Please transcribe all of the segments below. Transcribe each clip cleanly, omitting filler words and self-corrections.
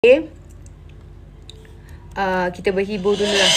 Kita berhibur dulu lah.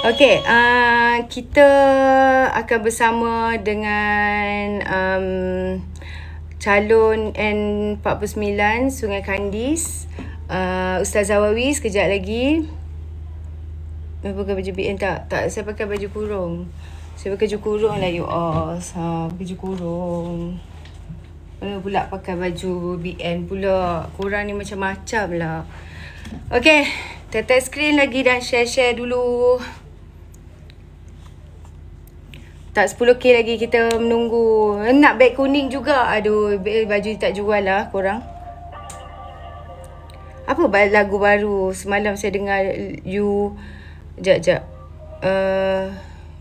Okey, kita akan bersama dengan calon N49 Sungai Kandis, Ustaz Zawawi sekejap lagi. Pakai baju BN tak? Tak, saya pakai baju kurung. Saya pakai baju kurung lah you all. Baju kurung. Mana pula pakai baju BN pula. Korang ni macam-macam lah. Okey, tap skrin lagi dan share-share dulu. Tak 10k lagi kita menunggu. Nak beg kuning juga. Aduh, baju tak jual lah korang. Apa lagu baru? Semalam saya dengar You... Sekejap.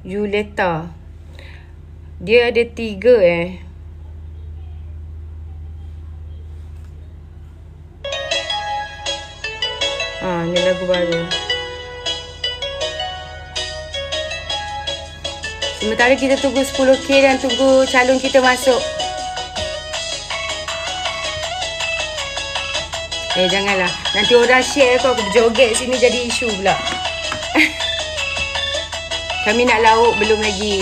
Yuleta. Dia ada 3 ni lagu baru. Sementara kita tunggu 10k dan tunggu calon kita masuk. Janganlah. Nanti orang share kau berjoget sini jadi isu pula. Kami nak lauk belum lagi.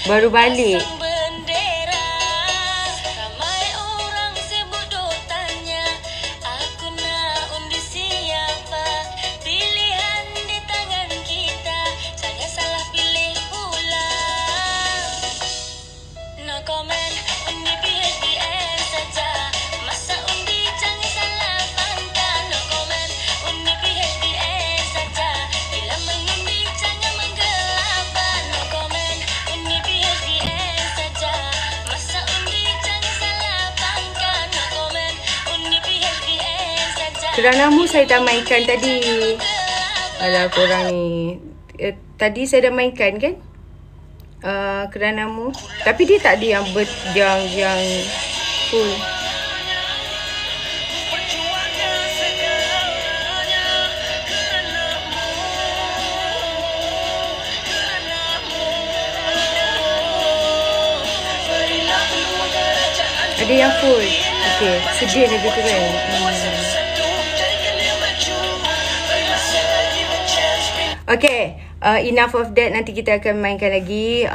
Baru balik. Keranamu saya dah mainkan tadi. Alah korang ni. Tadi saya dah mainkan kan? Keranamu. Tapi dia tak ada yang full. Ada yang full. Okey, sedih lagi tu kan. Okay, enough of that. Nanti kita akan mainkan lagi.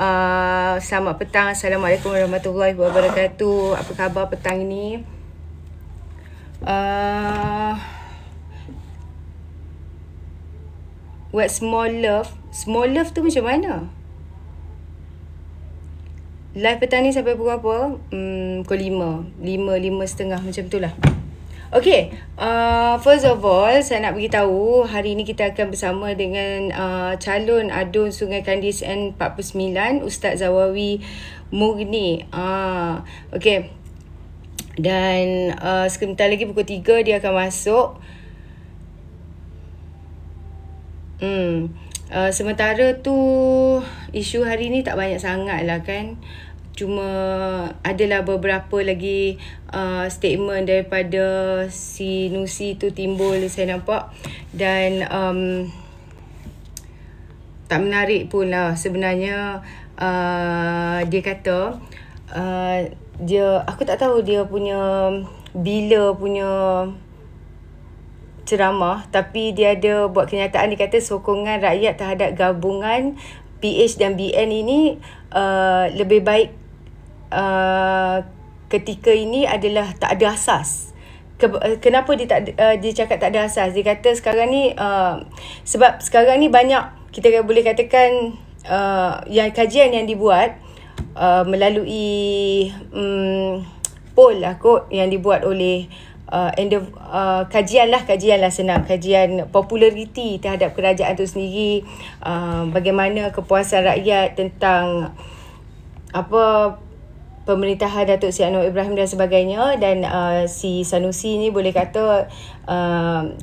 Selamat petang. Assalamualaikum warahmatullahi wabarakatuh. Apa khabar petang ini? What small love? Small love tu macam mana? Live petang ni sampai pukul apa? Pukul 5. 5:30 macam tu lah. Okay, first of all, saya nak beritahu hari ni kita akan bersama dengan calon ADUN Sungai Kandis N49, Ustaz Zawawi Murni. Okay, dan sebentar lagi pukul 3 dia akan masuk. Sementara tu, isu hari ni tak banyak sangat lah kan. Cuma adalah beberapa lagi statement daripada si Nusi tu timbul saya nampak. Dan tak menarik pun lah sebenarnya. Dia kata aku tak tahu dia punya bila punya ceramah, tapi dia ada buat kenyataan. Dia kata sokongan rakyat terhadap gabungan PH dan BN ini lebih baik ketika ini adalah tak ada asas. Kenapa dia cakap tak ada asas? Dia kata sekarang ni sebab sekarang ni banyak, kita boleh katakan yang kajian yang dibuat melalui poll lah kot, yang dibuat oleh kajian lah senang, kajian populariti terhadap kerajaan tu sendiri, bagaimana kepuasan rakyat tentang pemerintahan Datuk Seri Anwar Ibrahim dan sebagainya. Dan si Sanusi ni boleh kata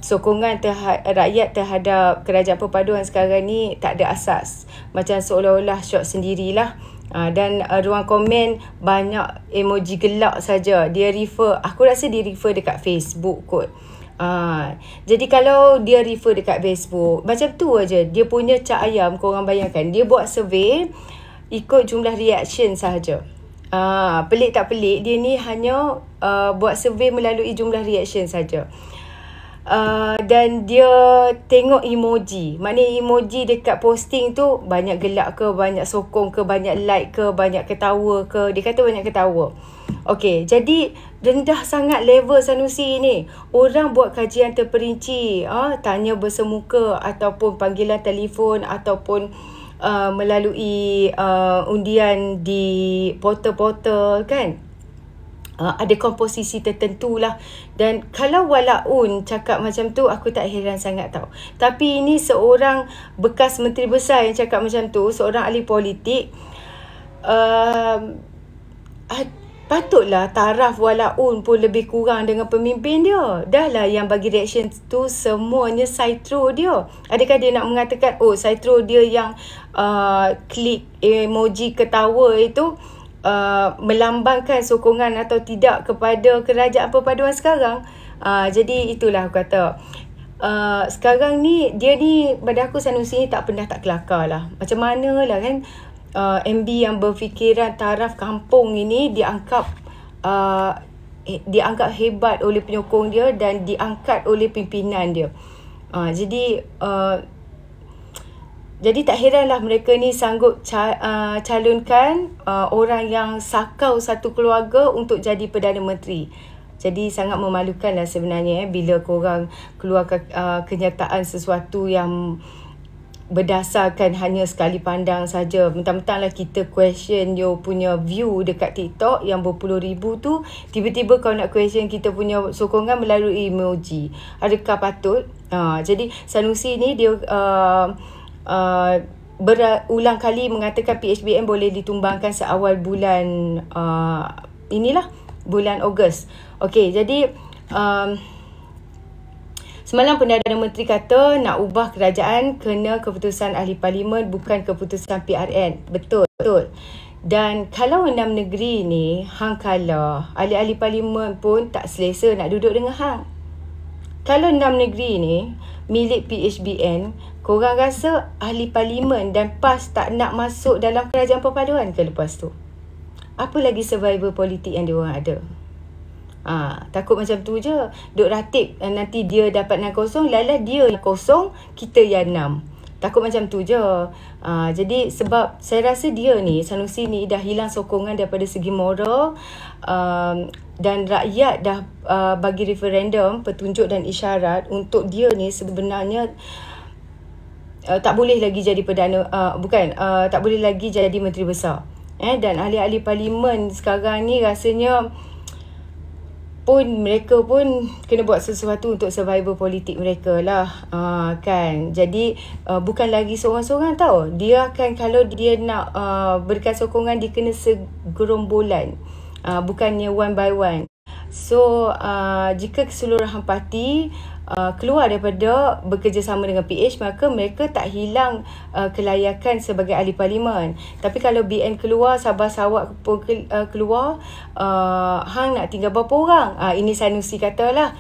sokongan rakyat terhadap kerajaan perpaduan sekarang ni tak ada asas, macam seolah-olah syok sendirilah. Dan ruang komen banyak emoji gelak saja. Dia aku rasa dia refer dekat Facebook kot. Jadi kalau dia refer dekat Facebook, macam tu aja dia punya cak ayam. Korang bayangkan, dia buat survey ikut jumlah reaction sahaja. Pelik tak pelik, dia ni hanya buat survey melalui jumlah reaction saja. Dan dia tengok emoji. Maknanya emoji dekat posting tu banyak gelak ke, banyak sokong ke, banyak like ke, banyak ketawa ke. Dia kata banyak ketawa. Okey, jadi rendah sangat level Sanusi ni. Orang buat kajian terperinci, tanya bersemuka ataupun panggilan telefon ataupun melalui undian di portal-portal kan. Ada komposisi tertentu lah. Dan kalau walaupun cakap macam tu, aku tak heran sangat tau. Tapi ini seorang bekas menteri besar yang cakap macam tu, seorang ahli politik, patutlah taraf walaupun pun lebih kurang dengan pemimpin dia. Dah lah yang bagi reaction tu semuanya Saitro dia. Adakah dia nak mengatakan Saitro dia yang klik emoji ketawa itu melambangkan sokongan atau tidak kepada kerajaan perpaduan sekarang? Jadi itulah aku kata, sekarang ni dia ni, pada aku Sanusi ni tak pernah tak kelakar lah. Macam mana lah kan MB yang berfikiran taraf kampung ini dianggap hebat oleh penyokong dia dan diangkat oleh pimpinan dia. Jadi tak heranlah mereka ni sanggup calonkan orang yang sakau satu keluarga untuk jadi Perdana Menteri. Jadi sangat memalukan lah sebenarnya bila korang keluarkan kenyataan sesuatu yang berdasarkan hanya sekali pandang saja. Mentang-mentanglah kita question you punya view dekat TikTok yang berpuluh ribu tu, tiba-tiba kau nak question kita punya sokongan melalui emoji. Adakah patut? Jadi Sanusi ni dia berulang kali mengatakan PHBN boleh ditumbangkan seawal bulan bulan Ogos. Okey, jadi semalam Perdana Menteri kata nak ubah kerajaan kena keputusan ahli parlimen, bukan keputusan PRN. Betul. Dan kalau 6 negeri ni hang kalah, ahli-ahli parlimen pun tak selesa nak duduk dengan hang. Kalau 6 negeri ni milik PHBN, korang rasa ahli parlimen dan PAS tak nak masuk dalam kerajaan perpaduan ke lepas tu? Apa lagi survivor politik yang diorang ada? Takut macam tu je. Duk ratib nanti dia dapat 6-0, lala dia yang kosong, kita yang 6. Takut macam tu je. Jadi sebab saya rasa dia ni, Sanusi ni dah hilang sokongan daripada segi moral, dan rakyat dah bagi referendum petunjuk dan isyarat untuk dia ni sebenarnya tak boleh lagi jadi tak boleh lagi jadi menteri besar. Dan ahli-ahli parlimen sekarang ni rasanya mereka pun kena buat sesuatu untuk survival politik mereka lah, kan. Jadi bukan lagi seorang-seorang tau. Dia akan, kalau dia nak berikan sokongan, dia kena segerombolan, bukannya one by one. So jika keseluruhan parti keluar daripada bekerjasama dengan PH, maka mereka tak hilang kelayakan sebagai ahli parlimen. Tapi kalau BN keluar, Sabah Sarawak pun keluar, hang nak tinggal berapa orang? Ini Sanusi katalah.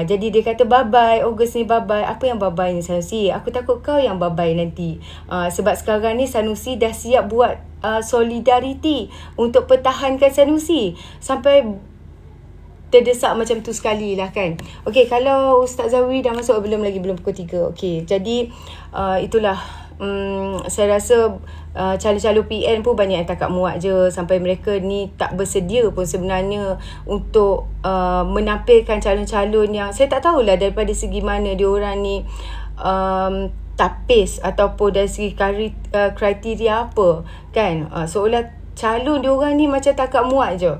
Jadi dia kata bye-bye, Ogos ni bye-bye. Apa yang bye-bye ni Sanusi? Aku takut kau yang bye-bye nanti. Sebab sekarang ni Sanusi dah siap buat solidariti untuk pertahankan Sanusi sampai terdesak macam tu sekali lah kan. Okey, kalau Ustaz Zawi dah masuk belum pukul 3. Okey, jadi itulah saya rasa calon-calon PN pun banyak yang tak muat je, sampai mereka ni tak bersedia pun sebenarnya untuk menampilkan calon-calon yang saya tak tahulah daripada segi mana diorang ni tapis ataupun dari segi kriteria apa kan. Seolah calon diorang ni macam tak muat je.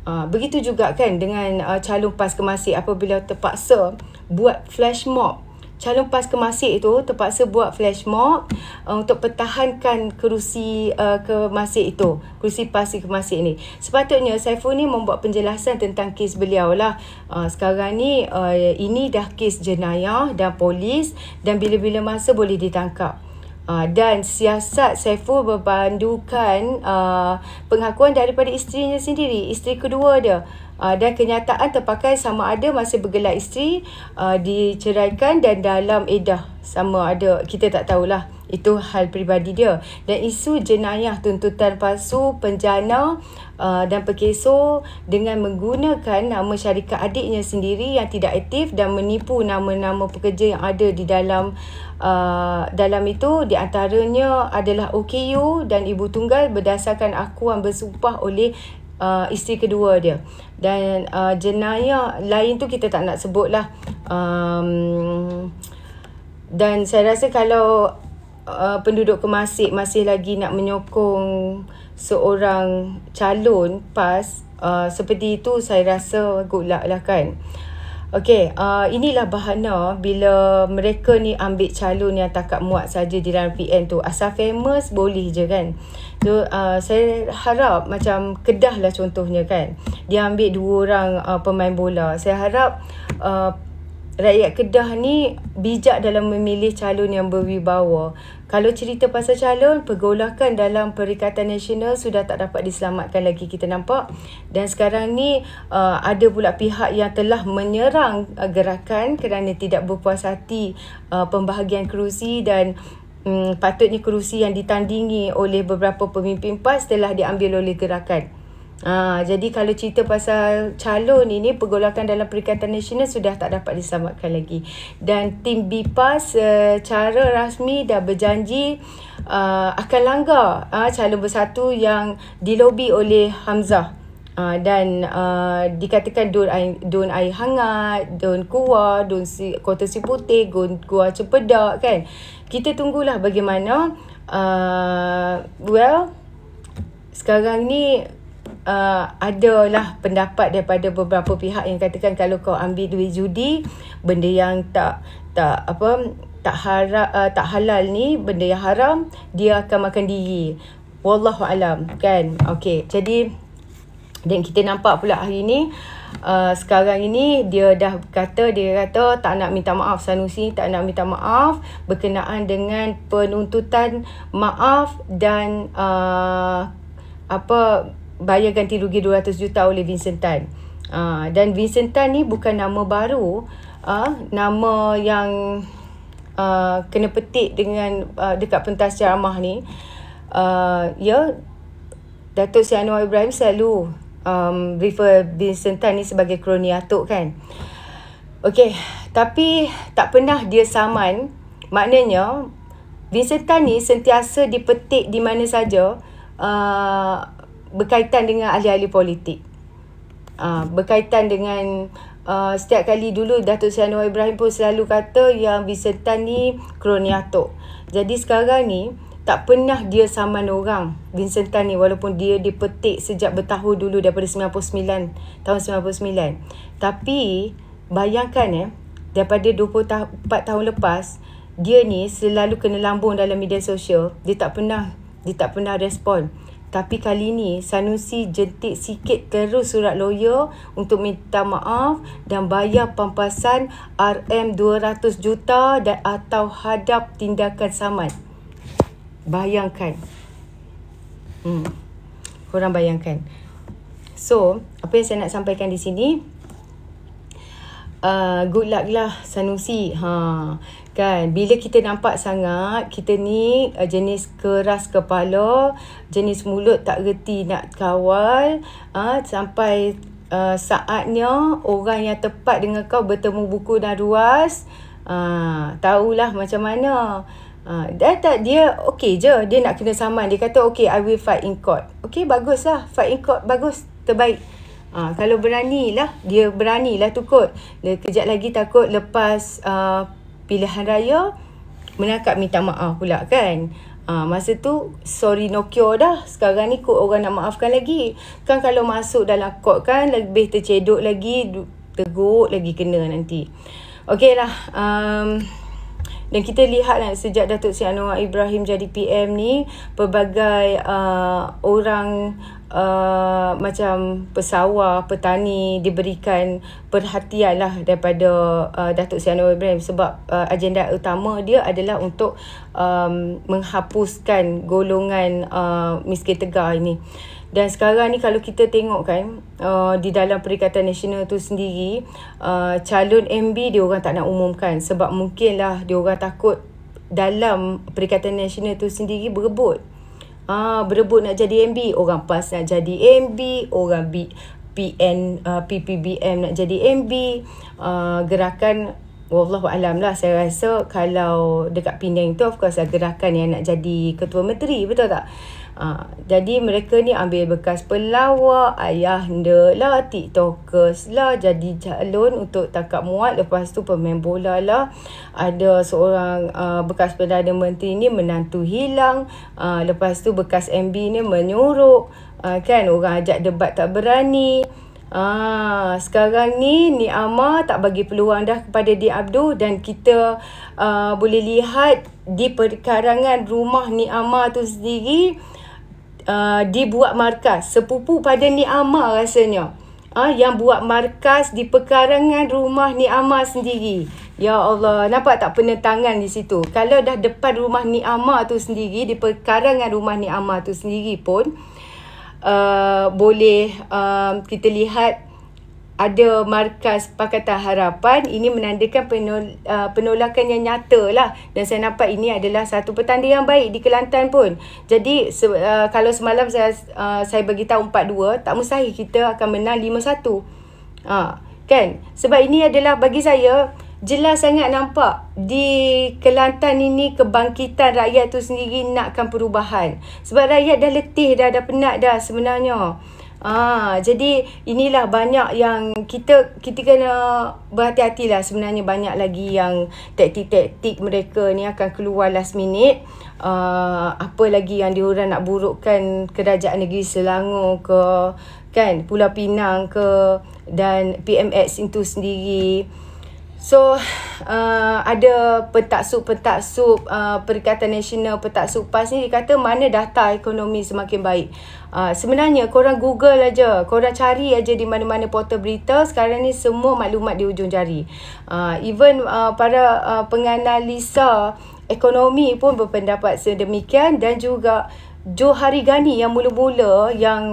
Begitu juga kan dengan calon PAS Kemasik apabila terpaksa buat flash mob. Calon PAS Kemasik itu terpaksa buat flash mob untuk pertahankan kerusi Kemasik itu, kerusi PAS Kemasik ni. Sepatutnya Saiful ni membuat penjelasan tentang kes beliau lah. Sekarang ni ini dah kes jenayah dan polis, dan bila-bila masa boleh ditangkap. Dan siasat Saiful berpandukan pengakuan daripada isterinya sendiri, isteri kedua dia. Dan kenyataan terpakai sama ada masih bergelar isteri, diceraikan dan dalam edah sama ada, kita tak tahulah, itu hal peribadi dia. Dan isu jenayah, tuntutan palsu, penjana dan pekesor dengan menggunakan nama syarikat adiknya sendiri yang tidak aktif dan menipu nama-nama pekerja yang ada di dalam itu, di antaranya adalah OKU dan ibu tunggal berdasarkan akuan bersumpah oleh isteri kedua dia. Dan jenayah lain tu kita tak nak sebut lah. Dan saya rasa kalau penduduk Kemasik masih lagi nak menyokong seorang calon PAS seperti itu, saya rasa good luck lah kan. Okey, inilah bahana bila mereka ni ambil calon yang tak muat saja di dalam PN tu. Asal famous boleh je kan. So, saya harap macam Kedah lah contohnya kan. Dia ambil 2 orang pemain bola. Saya harap rakyat Kedah ni bijak dalam memilih calon yang berwibawa. Kalau cerita pasal calon, pergolakan dalam Perikatan Nasional sudah tak dapat diselamatkan lagi, kita nampak. Dan sekarang ni ada pula pihak yang telah menyerang gerakan kerana tidak berpuas hati pembahagian kerusi, dan patutnya kerusi yang ditandingi oleh beberapa pemimpin PAS telah diambil oleh gerakan. Jadi kalau cerita pasal calon ini, pergolakan dalam Perikatan Nasional sudah tak dapat diselamatkan lagi. Dan tim BPAS secara rasmi dah berjanji akan langgar calon bersatu yang dilobi oleh Hamzah. Dan dikatakan Don Air Hangat, Don Kuah, Don Kota Siputih, Don Kuah Cempedak kan. Kita tunggulah bagaimana. Sekarang ni adalah pendapat daripada beberapa pihak yang katakan kalau kau ambil duit judi, benda yang tak halal ni, benda yang haram, dia akan makan diri. Wallahu alam kan. Okey, jadi dan kita nampak pula hari ni sekarang ini dia kata tak nak minta maaf. Sanusi tak nak minta maaf berkenaan dengan penuntutan maaf dan bayar ganti rugi 200 juta oleh Vincent Tan. Dan Vincent Tan ni bukan nama baru, nama yang kena petik dengan dekat pentas ceramah ni. Datuk Seri Anwar Ibrahim selalu refer Vincent Tan ni sebagai kroni atuk kan. Okey, tapi tak pernah dia saman. Maknanya Vincent Tan ni sentiasa dipetik di mana saja berkaitan dengan ahli-ahli politik. Berkaitan dengan setiap kali dulu Datuk Seri Anwar Ibrahim pun selalu kata yang Vincent Tan ni kroni atuk. Jadi sekarang ni tak pernah dia saman orang Vincent Tan ni, walaupun dia dipetik sejak bertahun dulu daripada tahun 99. Tapi bayangkan daripada 24 tahun lepas, dia ni selalu kena lambung dalam media sosial. Dia tak pernah respon. Tapi kali ni Sanusi jentik sikit terus surat lawyer untuk minta maaf dan bayar pampasan RM200 juta dan atau hadap tindakan saman. Bayangkan. Korang bayangkan. So, apa yang saya nak sampaikan di sini, good luck lah Sanusi. Kan, bila kita nampak sangat kita ni jenis keras kepala, jenis mulut tak reti nak kawal, sampai saatnya orang yang tepat dengan kau bertemu buku dan ruas, tahulah macam mana. Dia okey je. Dia nak kena saman. Dia kata okay, I will fight in court. Okay, bagus lah. Fight in court, bagus. Terbaik. Kalau beranilah, dia beranilah tukut. Dia kejap lagi takut lepas pilihan raya, menangkap minta maaf pula kan. Masa tu sorry no cure dah. Sekarang ni kod orang nak maafkan lagi. Kan kalau masuk dalam court kan lebih tercedok lagi, teruk lagi kena nanti. Okey lah. Dan kita lihat lah sejak Datuk Seri Anwar Ibrahim jadi PM ni, pelbagai orang macam pesawah, petani diberikan perhatian lah daripada Datuk Seri Anwar Ibrahim, sebab agenda utama dia adalah untuk menghapuskan golongan miskin tegar ini. Dan sekarang ni kalau kita tengok kan, di dalam Perikatan Nasional tu sendiri, calon MB dia orang tak nak umumkan sebab mungkinlah dia orang takut dalam Perikatan Nasional tu sendiri berebut. Berebut nak jadi MB, orang PAS nak jadi MB, orang PPBM nak jadi MB, gerakan wallahualam lah, saya rasa kalau dekat Penang tu of course lah gerakan yang nak jadi Ketua Menteri, betul tak? Jadi mereka ni ambil bekas pelawak, ayahanda lah, tiktokers lah, jadi calon untuk tangkap muat. Lepas tu pemain bola lah, ada seorang bekas Perdana Menteri ni menantu hilang, lepas tu bekas MB ni menyuruh, kan, orang ajak debat tak berani. Sekarang ni Nik Amar tak bagi peluang dah kepada Dik Abdul, dan kita boleh lihat di perkarangan rumah Nik Amar tu sendiri, dibuat markas sepupu pada Nik Amar rasanya, yang buat markas di perkarangan rumah Nik Amar sendiri. Ya Allah, nampak tak penentangan di situ? Kalau dah depan rumah Nik Amar tu sendiri, di perkarangan rumah Nik Amar tu sendiri pun boleh kita lihat ada markas Pakatan Harapan. Ini menandakan penolakan yang nyata lah. Dan saya nampak ini adalah satu petanda yang baik di Kelantan pun. Jadi kalau semalam saya bagi tahu 4-2, tak mustahil kita akan menang 5-1. Kan? Sebab ini adalah bagi saya jelas sangat nampak di Kelantan ini kebangkitan rakyat tu sendiri nakkan perubahan. Sebab rakyat dah letih dah penat dah sebenarnya. Jadi inilah banyak yang kita kena berhati-hatilah. Sebenarnya banyak lagi yang taktik-taktik mereka ni akan keluar last minute. Apa lagi yang diorang nak burukkan kerajaan negeri Selangor ke, kan, Pulau Pinang ke, dan PMX itu sendiri. So ada pentaksub Perikatan Nasional, pentaksub PAS ni, dia kata mana data ekonomi semakin baik. Sebenarnya korang Google aja, korang cari aja di mana-mana portal berita sekarang ni, semua maklumat di ujung jari. Even para penganalisa ekonomi pun berpendapat sedemikian. Dan juga Johari Ghani yang mula-mula yang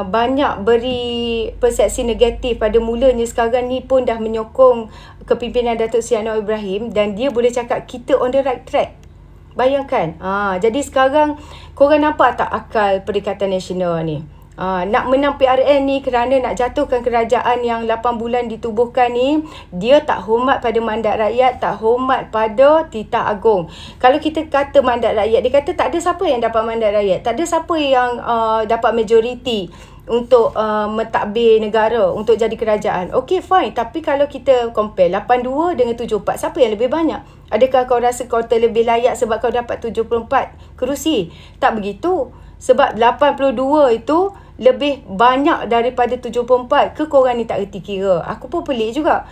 banyak beri persepsi negatif pada mulanya, sekarang ni pun dah menyokong kepimpinan Datuk Seri Anwar Ibrahim, dan dia boleh cakap kita on the right track. Bayangkan. Jadi sekarang korang nampak tak akal Perikatan Nasional ni? Nak menang PRN ni kerana nak jatuhkan kerajaan yang 8 bulan ditubuhkan ni. Dia tak hormat pada mandat rakyat, tak hormat pada titah agung. Kalau kita kata mandat rakyat, dia kata tak ada siapa yang dapat mandat rakyat, tak ada siapa yang dapat majoriti untuk mentadbir negara, untuk jadi kerajaan. Okay, fine. Tapi kalau kita compare 82 dengan 74, siapa yang lebih banyak? Adakah kau rasa kau terlebih layak sebab kau dapat 74 kerusi? Tak begitu. Sebab 82 itu lebih banyak daripada 74. Ke korang ni tak reti kira? Aku pun pelik juga.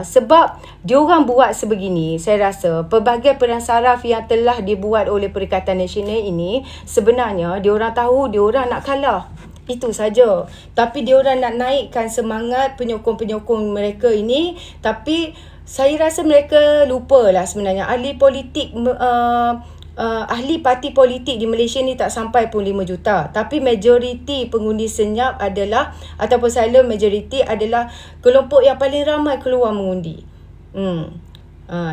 Sebab diorang buat sebegini, saya rasa pelbagai peran saraf yang telah dibuat oleh Perikatan Nasional ini, sebenarnya diorang tahu diorang nak kalah. Itu saja. Tapi diorang nak naikkan semangat penyokong-penyokong mereka ini. Tapi saya rasa mereka lupalah sebenarnya ahli politik, ahli parti politik di Malaysia ni tak sampai pun 5 juta. Tapi majoriti pengundi senyap adalah, ataupun silent majority adalah kelompok yang paling ramai keluar mengundi.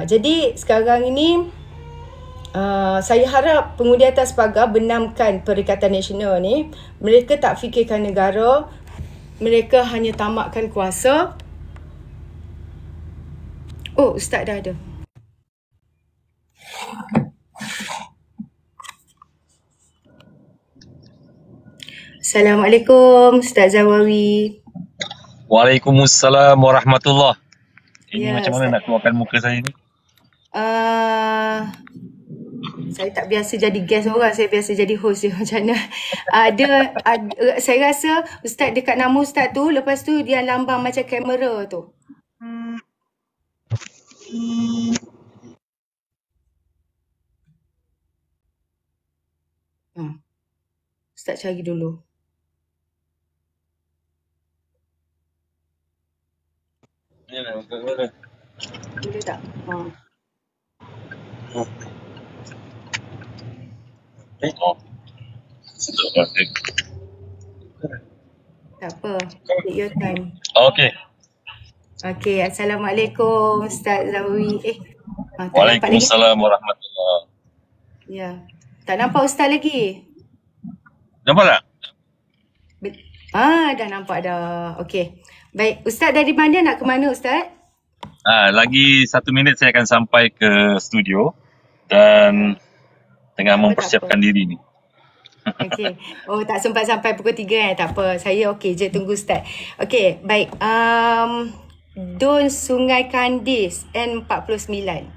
Jadi sekarang ini saya harap pengundi atas pagar benamkan Perikatan Nasional ni. Mereka tak fikirkan negara, mereka hanya tamakkan kuasa. Oh, Ustaz dah ada. Assalamualaikum Ustaz Zawawi. Waalaikumsalam warahmatullah. Ini Ya, macam mana Ustaz. nak keluarkan muka saya ni? Uh, saya tak biasa jadi guest orang, saya biasa jadi host je macam mana. Saya rasa Ustaz dekat nama Ustaz tu, lepas tu dia lambang macam kamera tu. Ustaz cari dulu. Boleh tak? Tak apa. Take your time. Okey. Okey, Assalamualaikum Ustaz Zawawi. Tak nampak lagi. Waalaikumsalam warahmatullah. Ya. Tak nampak Ustaz lagi. Nampak tak? Dah nampak dah. Okey. Baik, Ustaz dari mana, nak ke mana Ustaz? Lagi 1 minit saya akan sampai ke studio dan tengah mempersiapkan diri ni. Okey. Oh, tak sempat sampai pukul 3 tak apa. Saya okey je, tunggu Ustaz. Okey, baik. Dun Sungai Kandis N49.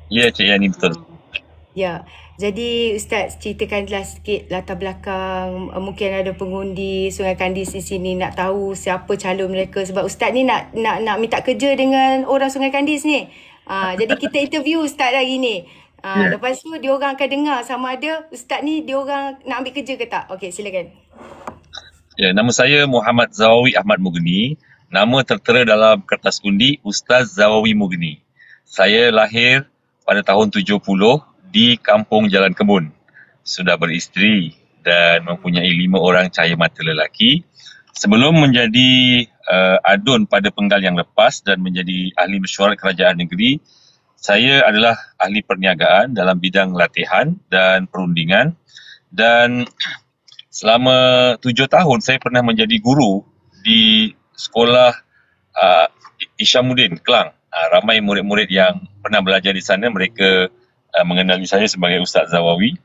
Ya, Cik Yani, betul. Ya. Jadi Ustaz ceritakanlah sikit latar belakang, mungkin ada pengundi Sungai Kandis di sini nak tahu siapa calon mereka, sebab Ustaz ni nak minta kerja dengan orang Sungai Kandis ni. Jadi kita interview Ustaz hari ni. Lepas tu dia orang akan dengar sama ada Ustaz ni dia orang nak ambil kerja ke tak. Okey, silakan. Ya, nama saya Muhammad Zawawi Ahmad Mughni. Nama tertera dalam kertas undi Ustaz Zawawi Mughni. Saya lahir pada tahun 70 di Kampung Jalan Kebun. Sudah beristeri dan mempunyai 5 orang cahaya mata lelaki. Sebelum menjadi adun pada penggal yang lepas dan menjadi ahli mesyuarat kerajaan negeri, saya adalah ahli perniagaan dalam bidang latihan dan perundingan, dan selama 7 tahun saya pernah menjadi guru di sekolah Isyamuddin, Kelang. Ramai murid-murid yang pernah belajar di sana, mereka mengenali saya sebagai Ustaz Zawawi,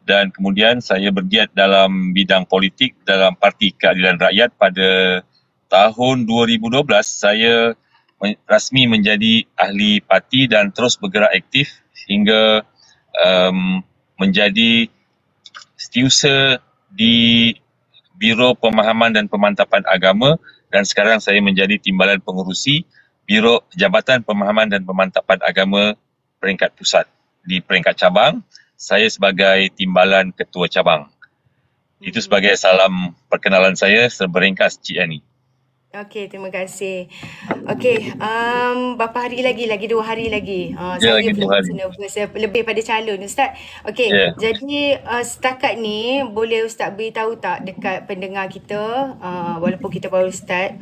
dan kemudian saya bergiat dalam bidang politik dalam Parti Keadilan Rakyat. Pada tahun 2012 saya rasmi menjadi ahli parti dan terus bergerak aktif hingga menjadi setiausaha di Biro Pemahaman dan Pemantapan Agama, dan sekarang saya menjadi Timbalan Pengurusi Biro Jabatan Pemahaman dan Pemantapan Agama peringkat pusat. Di peringkat cabang, saya sebagai Timbalan Ketua Cabang. Itu sebagai salam perkenalan saya seberingkas, Cik Yani. Okey, terima kasih. Okey, berapa hari lagi? Lagi 2 hari lagi. Ya, lagi 2 hari. Saya lebih pada calon Ustaz. Okey, jadi setakat ni boleh Ustaz beritahu tak dekat pendengar kita, walaupun kita baru start,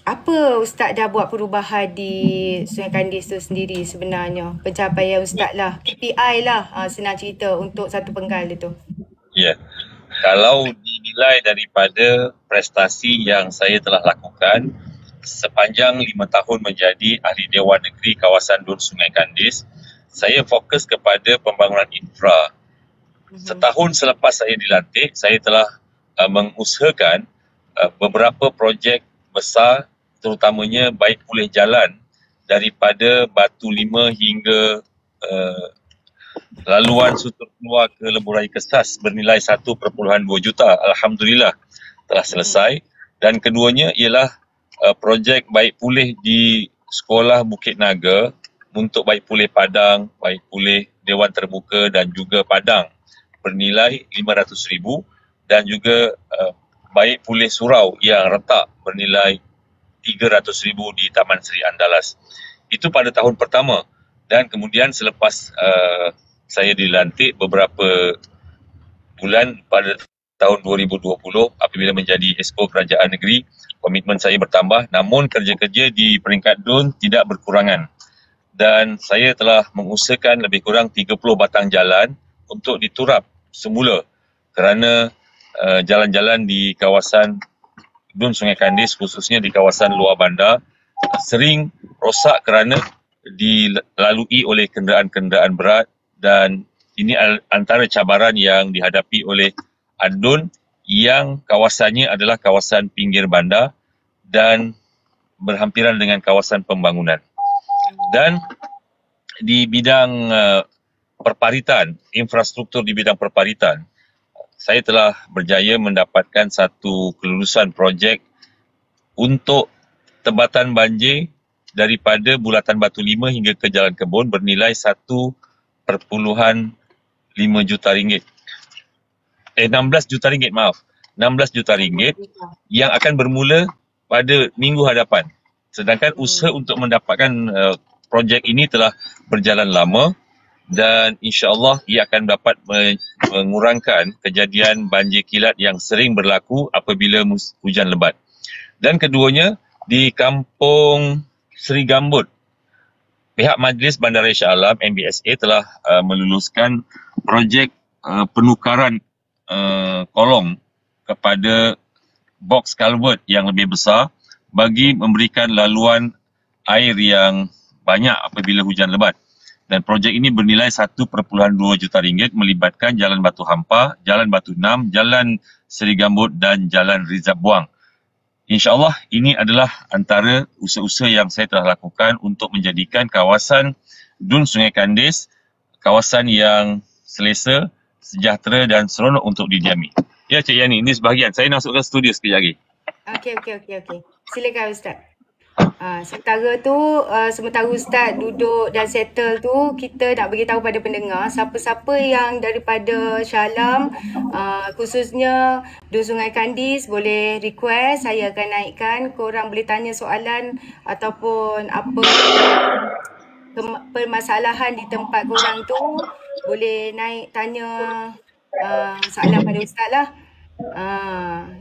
apa Ustaz dah buat perubahan di Sungai Kandis tu sendiri sebenarnya? Pencapaian Ustaz lah, KPI lah, senang cerita untuk satu penggal itu. Ya, kalau dinilai daripada prestasi yang saya telah lakukan sepanjang 5 tahun menjadi Ahli Dewan Negeri kawasan Dun Sungai Kandis, saya fokus kepada pembangunan infra. Setahun selepas saya dilantik, saya telah mengusahakan beberapa projek besar, terutamanya baik pulih jalan daripada Batu Lima hingga laluan Sutur Keluar ke Lebuh Raya Kestas bernilai 1.2 juta. Alhamdulillah telah selesai. Dan keduanya ialah projek baik pulih di Sekolah Bukit Naga untuk baik pulih Padang, baik pulih Dewan Terbuka dan juga Padang bernilai 500,000, dan juga baik pulih surau yang retak bernilai 300,000 di Taman Seri Andalas. Itu pada tahun pertama, dan kemudian selepas saya dilantik beberapa bulan pada tahun 2020 apabila menjadi Exco Kerajaan Negeri, komitmen saya bertambah, namun kerja-kerja di peringkat DUN tidak berkurangan, dan saya telah mengusahakan lebih kurang 30 batang jalan untuk diturap semula kerana jalan-jalan di kawasan Dun Sungai Kandis, khususnya di kawasan luar bandar, sering rosak kerana dilalui oleh kenderaan-kenderaan berat, dan ini antara cabaran yang dihadapi oleh adun yang kawasannya adalah kawasan pinggir bandar dan berhampiran dengan kawasan pembangunan. Dan di bidang perparitan, infrastruktur di bidang perparitan, saya telah berjaya mendapatkan satu kelulusan projek untuk tebatan banjir daripada Bulatan Batu 5 hingga ke Jalan Kebun bernilai 1.5 juta ringgit. 16 juta ringgit, maaf. 16 juta ringgit yang akan bermula pada minggu hadapan. Sedangkan usaha untuk mendapatkan projek ini telah berjalan lama dan insya-Allah ia akan dapat mengurangkan kejadian banjir kilat yang sering berlaku apabila hujan lebat. Dan keduanya di Kampung Seri Gambut, pihak Majlis Bandaraya Shah Alam MBSA telah meluluskan projek penukaran kolong kepada box culvert yang lebih besar bagi memberikan laluan air yang banyak apabila hujan lebat. Dan projek ini bernilai 1.2 juta ringgit melibatkan Jalan Batu Hampar, Jalan Batu 6, Jalan Seri Gambut dan Jalan Rizab Buang. InsyaAllah ini adalah antara usaha-usaha yang saya telah lakukan untuk menjadikan kawasan Dun Sungai Kandis kawasan yang selesa, sejahtera dan seronok untuk didiami. Ya Cik Yani, ini sebahagian. Saya nak masuk ke studio sekejap lagi. Okey. Silakan Ustaz. Sementara Ustaz duduk dan settle tu, kita nak beritahu pada pendengar siapa-siapa yang daripada Shah Alam, khususnya Dun Sungai Kandis, boleh request, saya akan naikkan. Korang boleh tanya soalan ataupun apa permasalahan di tempat korang tu, boleh naik tanya soalan pada Ustaz lah.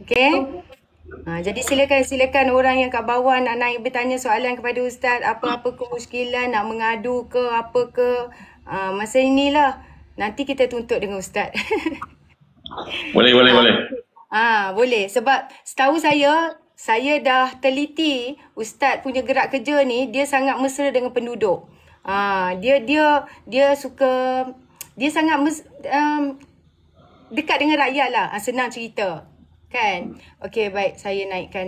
Okey. Jadi silakan orang yang kat bawah nak naik bertanya soalan kepada Ustaz, apa-apa kemuskilan, nak mengadu ke apa ke, masa inilah. Nanti kita tuntut dengan Ustaz. Boleh. Boleh. Sebab setahu saya dah teliti Ustaz punya gerak kerja ni, dia sangat mesra dengan penduduk. Dia suka, dia sangat dekat dengan rakyat lah, senang cerita. Kan? Okey, baik. Saya naikkan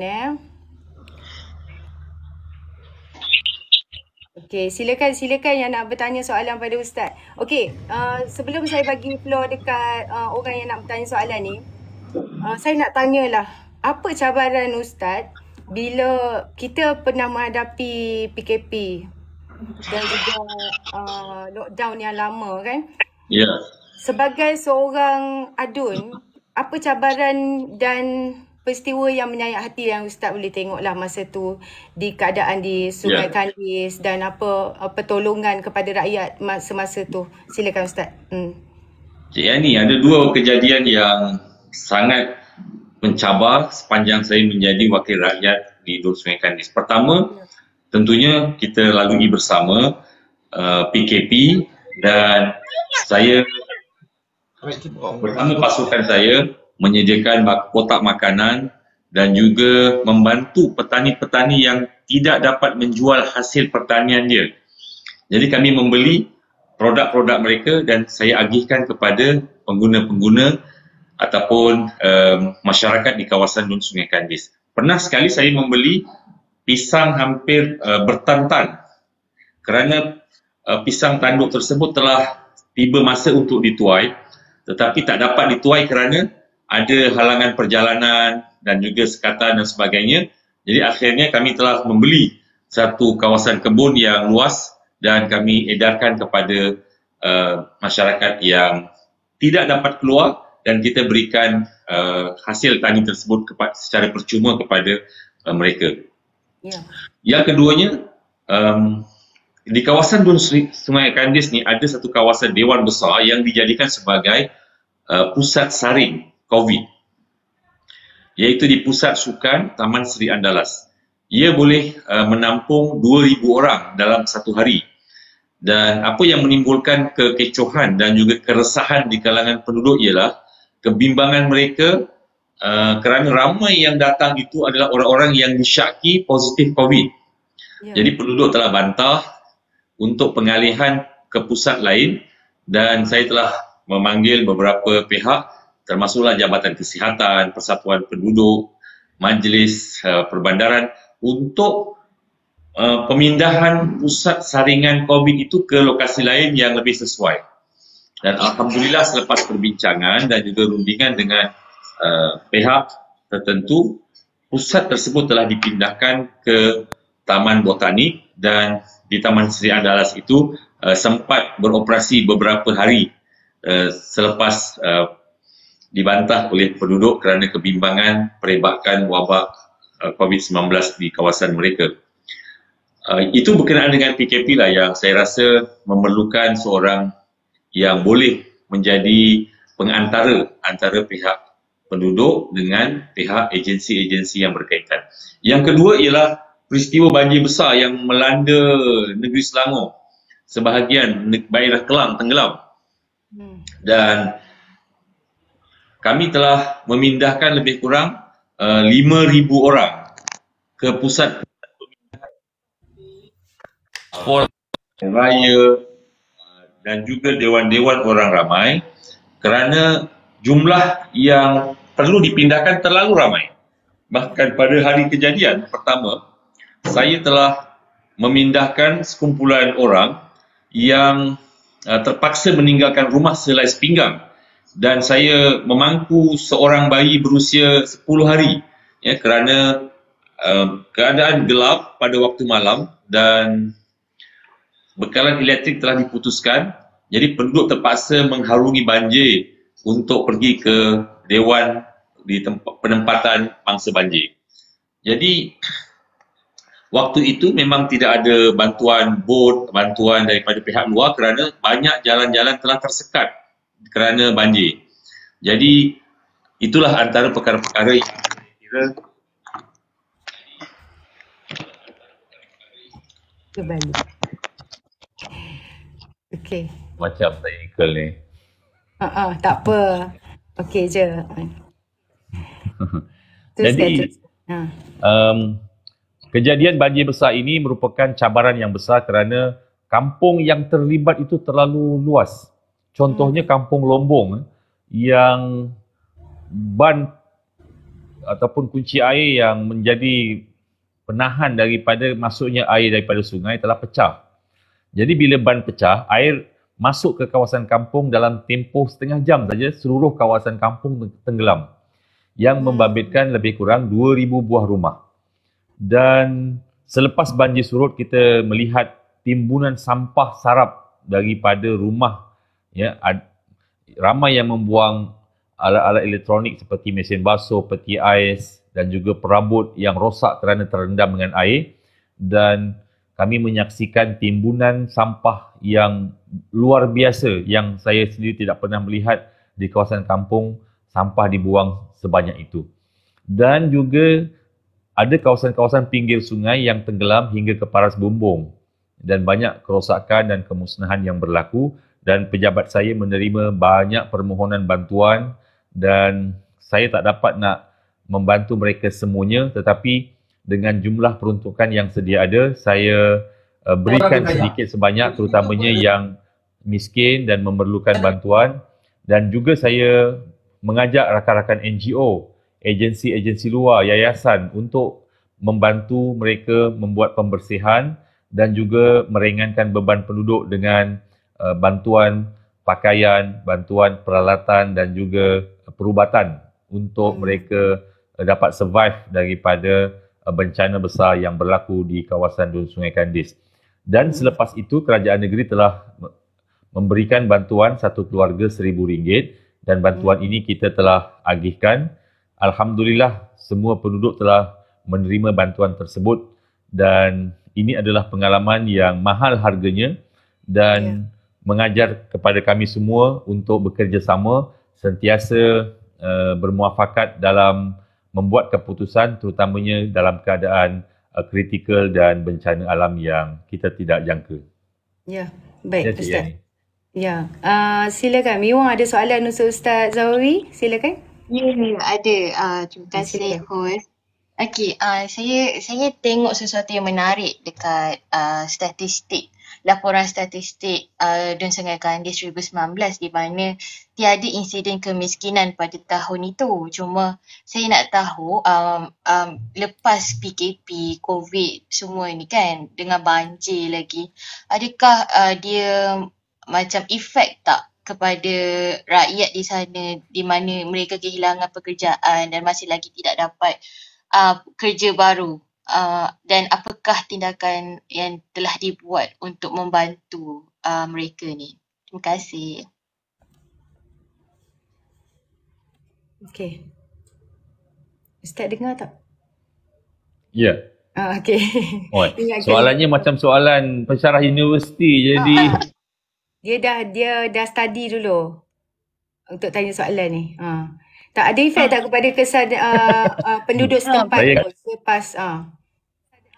Okey, silakan yang nak bertanya soalan pada Ustaz. Okey, sebelum saya bagi floor dekat orang yang nak bertanya soalan ni, saya nak tanyalah, apa cabaran Ustaz bila kita pernah menghadapi PKP dan juga lockdown yang lama kan? Ya. Yeah. Sebagai seorang adun, apa cabaran dan peristiwa yang menyayat hati yang Ustaz boleh tengoklah masa tu di keadaan di Sungai Kandis dan apa pertolongan kepada rakyat semasa tu? Silakan Ustaz. Cik Yani, ada dua kejadian yang sangat mencabar sepanjang saya menjadi wakil rakyat di Dun Sungai Kandis. Pertama, tentunya kita lalui bersama PKP dan saya bersama pasukan saya menyediakan kotak makanan dan juga membantu petani-petani yang tidak dapat menjual hasil pertanian dia. Jadi kami membeli produk-produk mereka dan saya agihkan kepada pengguna-pengguna ataupun masyarakat di kawasan Dun Sungai Kandis. Pernah sekali saya membeli pisang hampir bertan-tan kerana pisang tanduk tersebut telah tiba masa untuk dituai, tetapi tak dapat dituai kerana ada halangan perjalanan dan juga sekatan dan sebagainya. Jadi akhirnya kami telah membeli satu kawasan kebun yang luas dan kami edarkan kepada masyarakat yang tidak dapat keluar dan kita berikan hasil tani tersebut secara percuma kepada mereka. Yeah. Yang keduanya, di kawasan Dun Sungai Kandis ni ada satu kawasan dewan besar yang dijadikan sebagai pusat saring COVID, iaitu di Pusat Sukan Taman Seri Andalas. Ia boleh menampung 2,000 orang dalam satu hari. Dan apa yang menimbulkan kekecohan dan juga keresahan di kalangan penduduk ialah kebimbangan mereka kerana ramai yang datang itu adalah orang-orang yang disyaki positif COVID. Jadi penduduk telah bantah untuk pengalihan ke pusat lain dan saya telah memanggil beberapa pihak termasuklah Jabatan Kesihatan, Persatuan Penduduk, Majlis Perbandaran untuk pemindahan pusat saringan COVID itu ke lokasi lain yang lebih sesuai. Dan Alhamdulillah selepas perbincangan dan juga rundingan dengan pihak tertentu, pusat tersebut telah dipindahkan ke Taman Botanik dan di Taman Seri Andalas itu sempat beroperasi beberapa hari selepas dibantah oleh penduduk kerana kebimbangan perebakan wabak COVID-19 di kawasan mereka. Itu berkenaan dengan PKP lah yang saya rasa memerlukan seorang yang boleh menjadi pengantara antara pihak penduduk dengan pihak agensi-agensi yang berkaitan. Yang kedua ialah peristiwa banjir besar yang melanda negeri Selangor. Sebahagian daerah Kelang tenggelam. Dan kami telah memindahkan lebih kurang 5,000 orang ke pusat sekolah raya dan juga dewan-dewan orang ramai kerana jumlah yang perlu dipindahkan terlalu ramai. Bahkan pada hari kejadian pertama, saya telah memindahkan sekumpulan orang yang terpaksa meninggalkan rumah selai sepinggang dan saya memangku seorang bayi berusia 10 hari kerana keadaan gelap pada waktu malam dan bekalan elektrik telah diputuskan, jadi penduduk terpaksa mengharungi banjir untuk pergi ke dewan di tempat penempatan mangsa banjir. Jadi waktu itu memang tidak ada bantuan bot, bantuan daripada pihak luar kerana banyak jalan-jalan telah tersekat kerana banjir. Jadi itulah antara perkara-perkara yang saya kira kembali. Okey. Macam teknikal ni. Tak apa. Okey je. Jadi kejadian banjir besar ini merupakan cabaran yang besar kerana kampung yang terlibat itu terlalu luas. Contohnya kampung Lombong yang ban ataupun kunci air yang menjadi penahan daripada masuknya air daripada sungai telah pecah. Jadi bila ban pecah, air masuk ke kawasan kampung dalam tempoh setengah jam saja seluruh kawasan kampung tenggelam yang membabitkan lebih kurang 2,000 buah rumah. Dan selepas banjir surut kita melihat timbunan sampah sarap daripada rumah ramai yang membuang alat-alat elektronik seperti mesin basuh, peti ais dan juga perabot yang rosak kerana terendam dengan air dan kami menyaksikan timbunan sampah yang luar biasa yang saya sendiri tidak pernah melihat di kawasan kampung sampah dibuang sebanyak itu. Dan juga ada kawasan-kawasan pinggir sungai yang tenggelam hingga ke paras bumbung dan banyak kerosakan dan kemusnahan yang berlaku dan pejabat saya menerima banyak permohonan bantuan dan saya tak dapat nak membantu mereka semuanya tetapi dengan jumlah peruntukan yang sedia ada, saya berikan sedikit sebanyak terutamanya yang miskin dan memerlukan bantuan dan juga saya mengajak rakan-rakan NGO, agensi-agensi luar, yayasan untuk membantu mereka membuat pembersihan dan juga meringankan beban penduduk dengan bantuan pakaian, bantuan peralatan dan juga perubatan untuk mereka dapat survive daripada bencana besar yang berlaku di kawasan Dun Sungai Kandis. Dan selepas itu kerajaan negeri telah memberikan bantuan satu keluarga RM1,000 dan bantuan ini kita telah agihkan. Alhamdulillah semua penduduk telah menerima bantuan tersebut dan ini adalah pengalaman yang mahal harganya dan mengajar kepada kami semua untuk bekerjasama sentiasa bermuafakat dalam membuat keputusan terutamanya dalam keadaan kritikal dan bencana alam yang kita tidak jangka. Ya, baik Ustaz. Ya, silakan. Miwang ada soalan untuk Ustaz Zawawi? Silakan. Ya, ada. Terima kasih host. Okey, saya tengok sesuatu yang menarik dekat statistik laporan statistik Dun Sungai Kandis 2019 di mana tiada insiden kemiskinan pada tahun itu. Cuma saya nak tahu lepas PKP, COVID semua ni kan, dengan banjir lagi, adakah dia macam efek tak kepada rakyat di sana di mana mereka kehilangan pekerjaan dan masih lagi tidak dapat kerja baru? Dan apakah tindakan yang telah dibuat untuk membantu mereka ni? Terima kasih. Okey. Ustaz dengar tak? Ya. Okey. Soalannya macam soalan pensyarah universiti jadi dia dah study dulu untuk tanya soalan ni. Tak ada efek tak kepada kesan penduduk setempat selepas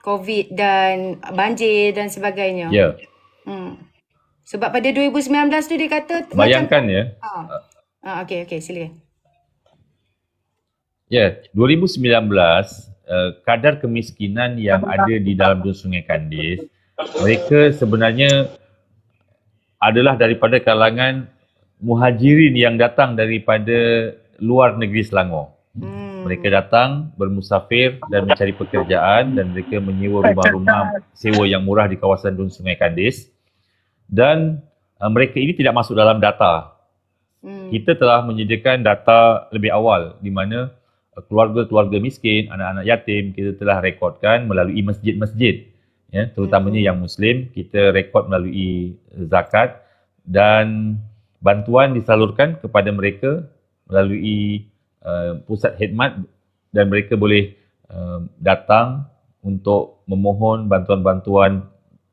COVID dan banjir dan sebagainya? Ya. Sebab pada 2019 tu dia kata bayangkan macam, ya. Okey, silakan. Ya, 2019 kadar kemiskinan yang ada di dalam Dun Sungai Kandis, mereka sebenarnya adalah daripada kalangan muhajirin yang datang daripada luar negeri Selangor. Mereka datang bermusafir dan mencari pekerjaan dan mereka menyewa rumah-rumah sewa yang murah di kawasan Dun Sungai Kandis dan mereka ini tidak masuk dalam data. Kita telah menyediakan data lebih awal di mana keluarga-keluarga miskin, anak-anak yatim kita telah rekodkan melalui masjid-masjid, ya, terutamanya yang Muslim. Kita rekod melalui zakat dan bantuan disalurkan kepada mereka melalui pusat khidmat dan mereka boleh datang untuk memohon bantuan-bantuan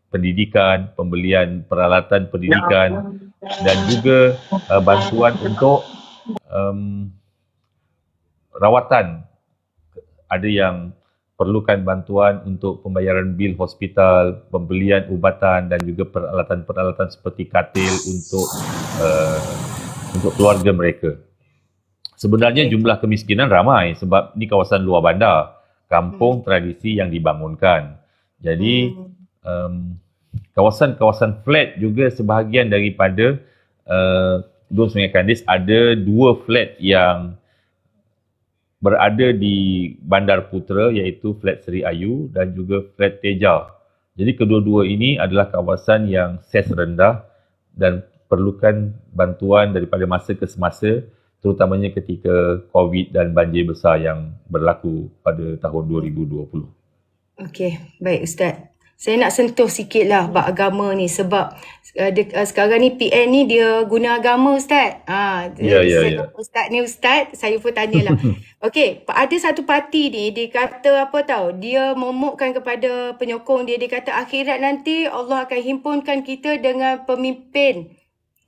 pendidikan, pembelian peralatan pendidikan dan juga bantuan untuk rawatan. Ada yang perlukan bantuan untuk pembayaran bil hospital, pembelian ubatan dan juga peralatan-peralatan seperti katil untuk keluarga mereka. Sebenarnya jumlah kemiskinan ramai sebab ni kawasan luar bandar, kampung tradisi yang dibangunkan. Jadi kawasan-kawasan flat juga sebahagian daripada Dun Sungai Kandis ada 2 flat yang berada di Bandar Putra iaitu Flat Seri Ayu dan juga Flat Teja. Jadi kedua-dua ini adalah kawasan yang ses rendah dan perlukan bantuan daripada masa ke semasa, terutamanya ketika COVID dan banjir besar yang berlaku pada tahun 2020. Okey, baik Ustaz. Saya nak sentuh sikit lah bab agama ni sebab sekarang ni PN ni dia guna agama Ustaz. Ya. Ustaz ni Ustaz, saya pun tanyalah. Okey, ada satu parti ni dia kata apa tahu, dia momokkan kepada penyokong dia, dia kata akhirat nanti Allah akan himpunkan kita dengan pemimpin.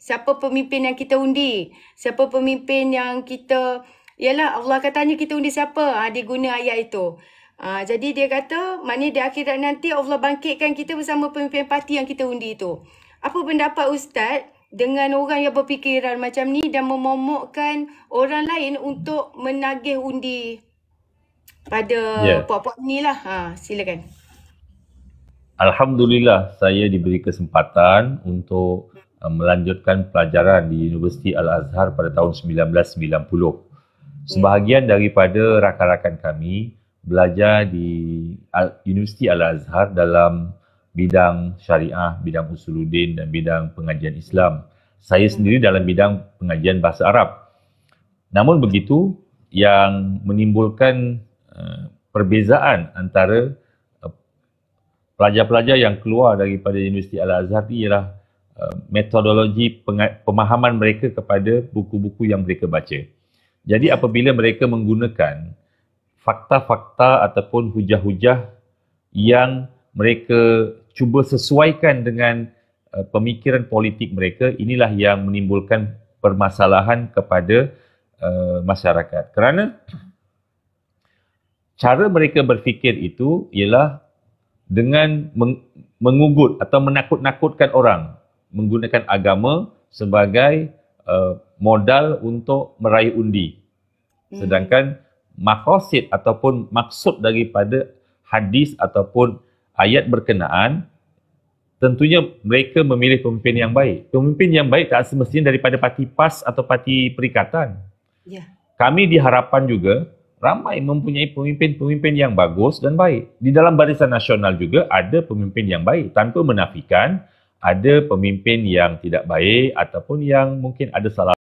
Siapa pemimpin yang kita undi? Siapa pemimpin yang kita, yalah Allah akan tanya kita undi siapa? Dia guna ayat itu. Jadi dia kata, maknanya di akhirat nanti Allah bangkitkan kita bersama pemimpin parti yang kita undi itu. Apa pendapat Ustaz dengan orang yang berfikiran macam ni dan memomokkan orang lain untuk menagih undi pada puak-puak ni lah? Silakan. Alhamdulillah saya diberi kesempatan untuk melanjutkan pelajaran di Universiti Al-Azhar pada tahun 1990. Sebahagian daripada rakan-rakan kami belajar di Universiti Al-Azhar dalam bidang syariah, bidang usuluddin dan bidang pengajian Islam. Saya sendiri dalam bidang pengajian bahasa Arab. Namun begitu, yang menimbulkan perbezaan antara pelajar-pelajar yang keluar daripada Universiti Al-Azhar ialah metodologi pemahaman mereka kepada buku-buku yang mereka baca. Jadi apabila mereka menggunakan fakta-fakta ataupun hujah-hujah yang mereka cuba sesuaikan dengan pemikiran politik mereka, inilah yang menimbulkan permasalahan kepada masyarakat. Kerana cara mereka berfikir itu ialah dengan mengugut atau menakut-nakutkan orang, menggunakan agama sebagai modal untuk meraih undi. Sedangkan maqasid ataupun maksud daripada hadis ataupun ayat berkenaan tentunya mereka memilih pemimpin yang baik. Pemimpin yang baik tak semestinya daripada parti PAS atau parti Perikatan. Ya. Kami di Harapan juga ramai mempunyai pemimpin-pemimpin yang bagus dan baik. Di dalam Barisan Nasional juga ada pemimpin yang baik, tanpa menafikan ada pemimpin yang tidak baik ataupun yang mungkin ada salah